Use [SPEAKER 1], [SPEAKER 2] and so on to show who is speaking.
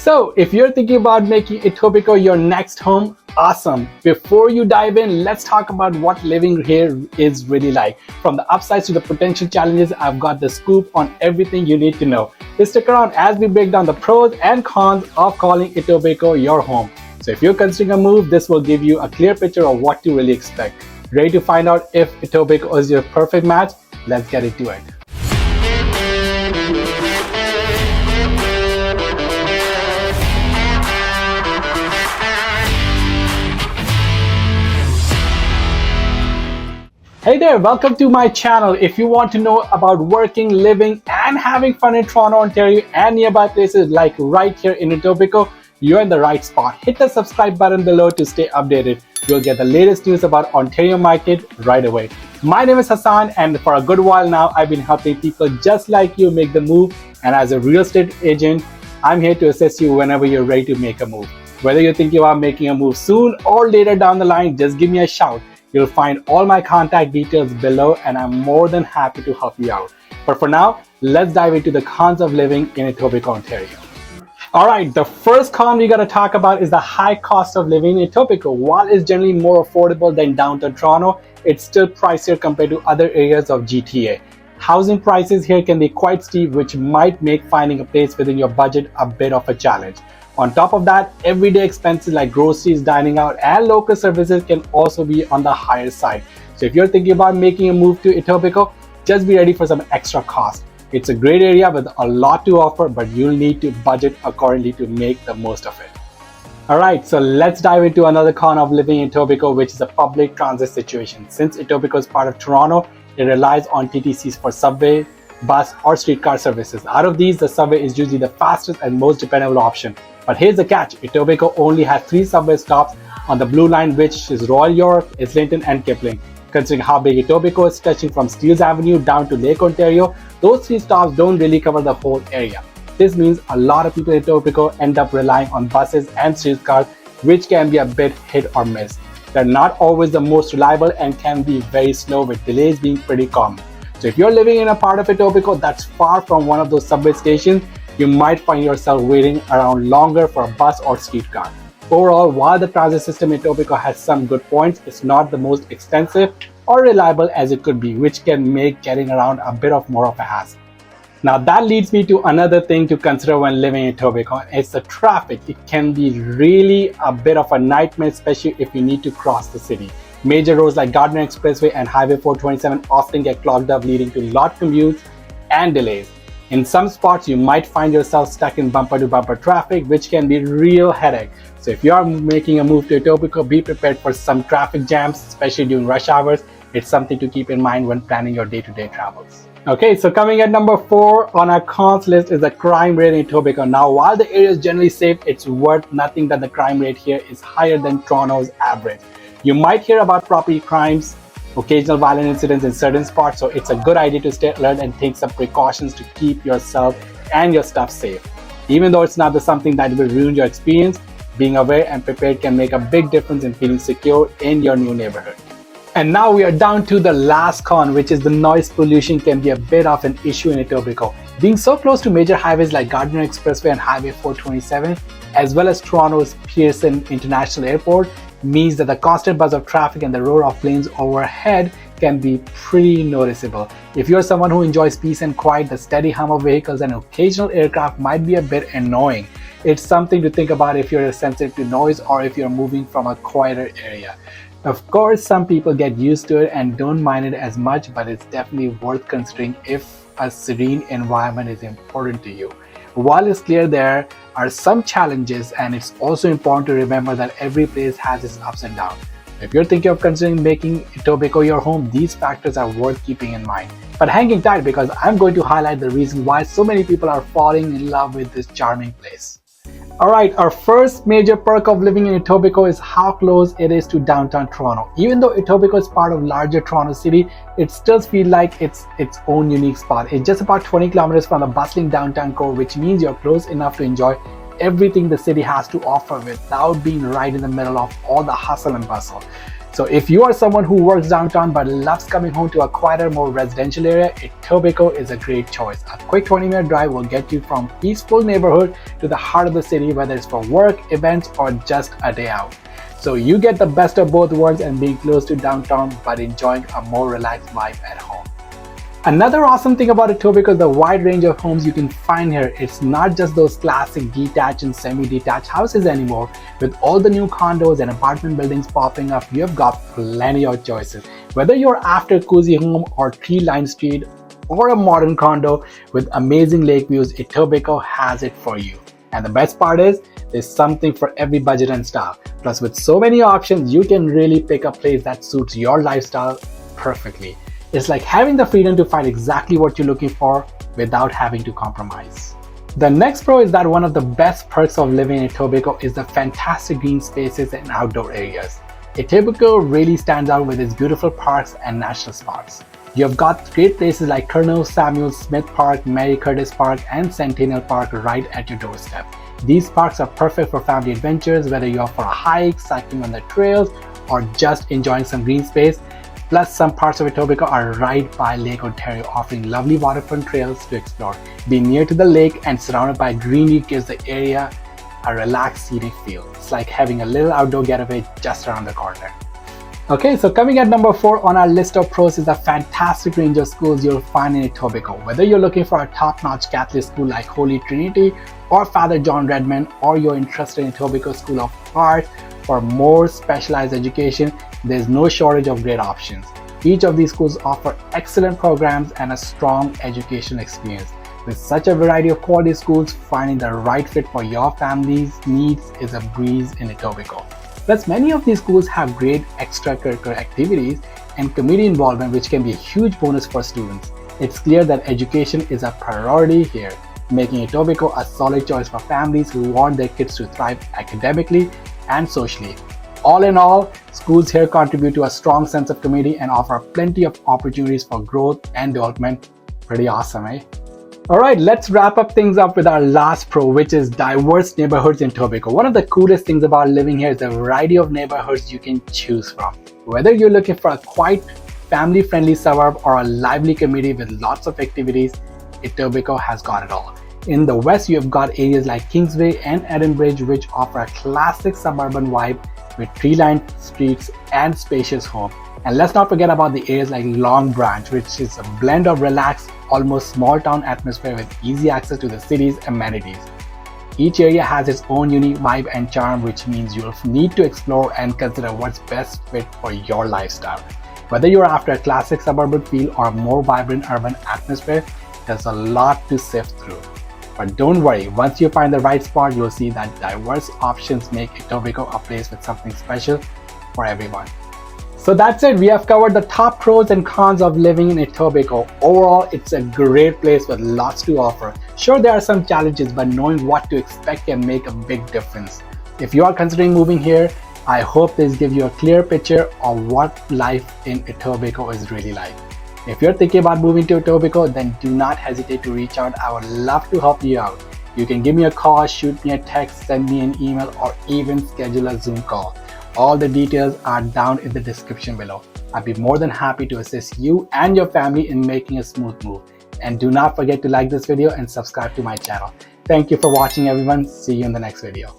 [SPEAKER 1] So if you're thinking about making Etobicoke your next home, awesome. Before you dive in, let's talk about what living here is really like. From the upsides to the potential challenges, I've got the scoop on everything you need to know. Just stick around as we break down the pros and cons of calling Etobicoke your home. So if you're considering a move, this will give you a clear picture of what to really expect. Ready to find out if Etobicoke is your perfect match? Let's get into it. Hey there, welcome to my channel. If you want to know about working, living, and having fun in Toronto, Ontario, and nearby places like right here in Etobicoke, you're in the right spot. Hit the subscribe button below to stay updated. You'll get the latest news about Ontario market right away. My name is Hassan, and for a good while now, I've been helping people just like you make the move. And as a real estate agent, I'm here to assist you whenever you're ready to make a move. Whether you're thinking about making a move soon or later down the line, just give me a shout. You'll find all my contact details below, and I'm more than happy to help you out. But for now, let's dive into the cons of living in Etobicoke, Ontario. Alright, the first con we gotta talk about is the high cost of living in Etobicoke. While it's generally more affordable than downtown Toronto, it's still pricier compared to other areas of GTA. Housing prices here can be quite steep, which might make finding a place within your budget a bit of a challenge. On top of that, everyday expenses like groceries, dining out, and local services can also be on the higher side. So if you're thinking about making a move to Etobicoke, just be ready for some extra cost. It's a great area with a lot to offer, but you'll need to budget accordingly to make the most of it. Alright, so let's dive into another con of living in Etobicoke, which is a public transit situation. Since Etobicoke is part of Toronto, it relies on TTCs for subway, bus, or streetcar services. Out of these, the subway is usually the fastest and most dependable option. But here's the catch, Etobicoke only has 3 subway stops on the Blue Line, which is Royal York, Islington, and Kipling. Considering how big Etobicoke is, stretching from Steeles Avenue down to Lake Ontario, those 3 stops don't really cover the whole area. This means a lot of people in Etobicoke end up relying on buses and streetcars, which can be a bit hit or miss. They're not always the most reliable and can be very slow, with delays being pretty common. So if you're living in a part of Etobicoke that's far from one of those subway stations, you might find yourself waiting around longer for a bus or streetcar. Overall, while the transit system in Etobicoke has some good points, it's not the most extensive or reliable as it could be, which can make getting around a bit more of a hassle. Now that leads me to another thing to consider when living in Etobicoke. It's the traffic. It can be really a bit of a nightmare, especially if you need to cross the city. Major roads like Gardner Expressway and Highway 427 often get clogged up, leading to lot commutes and delays. In some spots, you might find yourself stuck in bumper-to-bumper traffic, which can be a real headache. So if you are making a move to Etobicoke, be prepared for some traffic jams, especially during rush hours. It's something to keep in mind when planning your day-to-day travels. Okay, so coming at number 4 on our cons list is the crime rate in Etobicoke. Now, while the area is generally safe, it's worth noting that the crime rate here is higher than Toronto's average. You might hear about property crimes, occasional violent incidents in certain spots, so it's a good idea to stay alert and take some precautions to keep yourself and your stuff safe. Even though it's not something that will ruin your experience, being aware and prepared can make a big difference in feeling secure in your new neighborhood. And now we are down to the last con, which is the noise pollution can be a bit of an issue in Etobicoke. Being so close to major highways like Gardner Expressway and Highway 427, as well as Toronto's Pearson International Airport, means that the constant buzz of traffic and the roar of planes overhead can be pretty noticeable. If you're someone who enjoys peace and quiet, the steady hum of vehicles and occasional aircraft might be a bit annoying. It's something to think about if you're sensitive to noise or if you're moving from a quieter area. Of course, some people get used to it and don't mind it as much, but it's definitely worth considering if a serene environment is important to you. While it's clear there are some challenges, and it's also important to remember that every place has its ups and downs. If you're thinking of considering making Etobicoke your home, these factors are worth keeping in mind. But hang tight, because I'm going to highlight the reason why so many people are falling in love with this charming place. Alright, our first major perk of living in Etobicoke is how close it is to downtown Toronto. Even though Etobicoke is part of larger Toronto city, it still feels like it's its own unique spot. It's just about 20 kilometers from the bustling downtown core, which means you're close enough to enjoy everything the city has to offer without being right in the middle of all the hustle and bustle. So if you are someone who works downtown but loves coming home to a quieter, more residential area, Etobicoke is a great choice. A quick 20-minute drive will get you from peaceful neighborhood to the heart of the city, whether it's for work, events, or just a day out. So you get the best of both worlds and being close to downtown but enjoying a more relaxed vibe at home. Another awesome thing about Etobicoke is the wide range of homes you can find here. It's not just those classic detached and semi-detached houses anymore. With all the new condos and apartment buildings popping up, you've got plenty of choices. Whether you're after a cozy home or tree-lined street or a modern condo with amazing lake views, Etobicoke has it for you. And the best part is, there's something for every budget and style. Plus, with so many options, you can really pick a place that suits your lifestyle perfectly. It's like having the freedom to find exactly what you're looking for without having to compromise. The next pro is that one of the best perks of living in Etobicoke is the fantastic green spaces and outdoor areas. Etobicoke really stands out with its beautiful parks and national spots. You've got great places like Colonel Samuel Smith Park, Mary Curtis Park, and Centennial Park right at your doorstep. These parks are perfect for family adventures, whether you're for a hike, cycling on the trails, or just enjoying some green space. Plus, some parts of Etobicoke are right by Lake Ontario, offering lovely waterfront trails to explore. Being near to the lake and surrounded by greenery gives the area a relaxed, scenic feel. It's like having a little outdoor getaway just around the corner. Okay, so coming at number 4 on our list of pros is a fantastic range of schools you'll find in Etobicoke. Whether you're looking for a top-notch Catholic school like Holy Trinity or Father John Redmond, or you're interested in Etobicoke School of Art for more specialized education, there's no shortage of great options. Each of these schools offer excellent programs and a strong educational experience. With such a variety of quality schools, finding the right fit for your family's needs is a breeze in Etobicoke. Plus, many of these schools have great extracurricular activities and community involvement, which can be a huge bonus for students. It's clear that education is a priority here, making Etobicoke a solid choice for families who want their kids to thrive academically and socially. All in all, schools here contribute to a strong sense of community and offer plenty of opportunities for growth and development. Pretty awesome, eh? Alright, let's wrap up things up with our last pro, which is diverse neighborhoods in Etobicoke. One of the coolest things about living here is the variety of neighborhoods you can choose from. Whether you're looking for a quiet, family-friendly suburb or a lively community with lots of activities, Etobicoke has got it all. In the west, you've got areas like Kingsway and Edenbridge, which offer a classic suburban vibe with tree-lined streets and spacious homes. And let's not forget about the areas like Long Branch, which is a blend of relaxed, almost small-town atmosphere with easy access to the city's amenities. Each area has its own unique vibe and charm, which means you'll need to explore and consider what's best fit for your lifestyle. Whether you're after a classic suburban feel or a more vibrant urban atmosphere, there's a lot to sift through. But don't worry, once you find the right spot, you'll see that diverse options make Etobicoke a place with something special for everyone. So that's it. We have covered the top pros and cons of living in Etobicoke. Overall, it's a great place with lots to offer. Sure, there are some challenges, but knowing what to expect can make a big difference. If you are considering moving here, I hope this gives you a clear picture of what life in Etobicoke is really like. If you're thinking about moving to Etobicoke, then do not hesitate to reach out. I would love to help you out. You can give me a call, shoot me a text, send me an email, or even schedule a Zoom call. All the details are down in the description below. I'd be more than happy to assist you and your family in making a smooth move. And do not forget to like this video and subscribe to my channel. Thank you for watching, everyone. See you in the next video.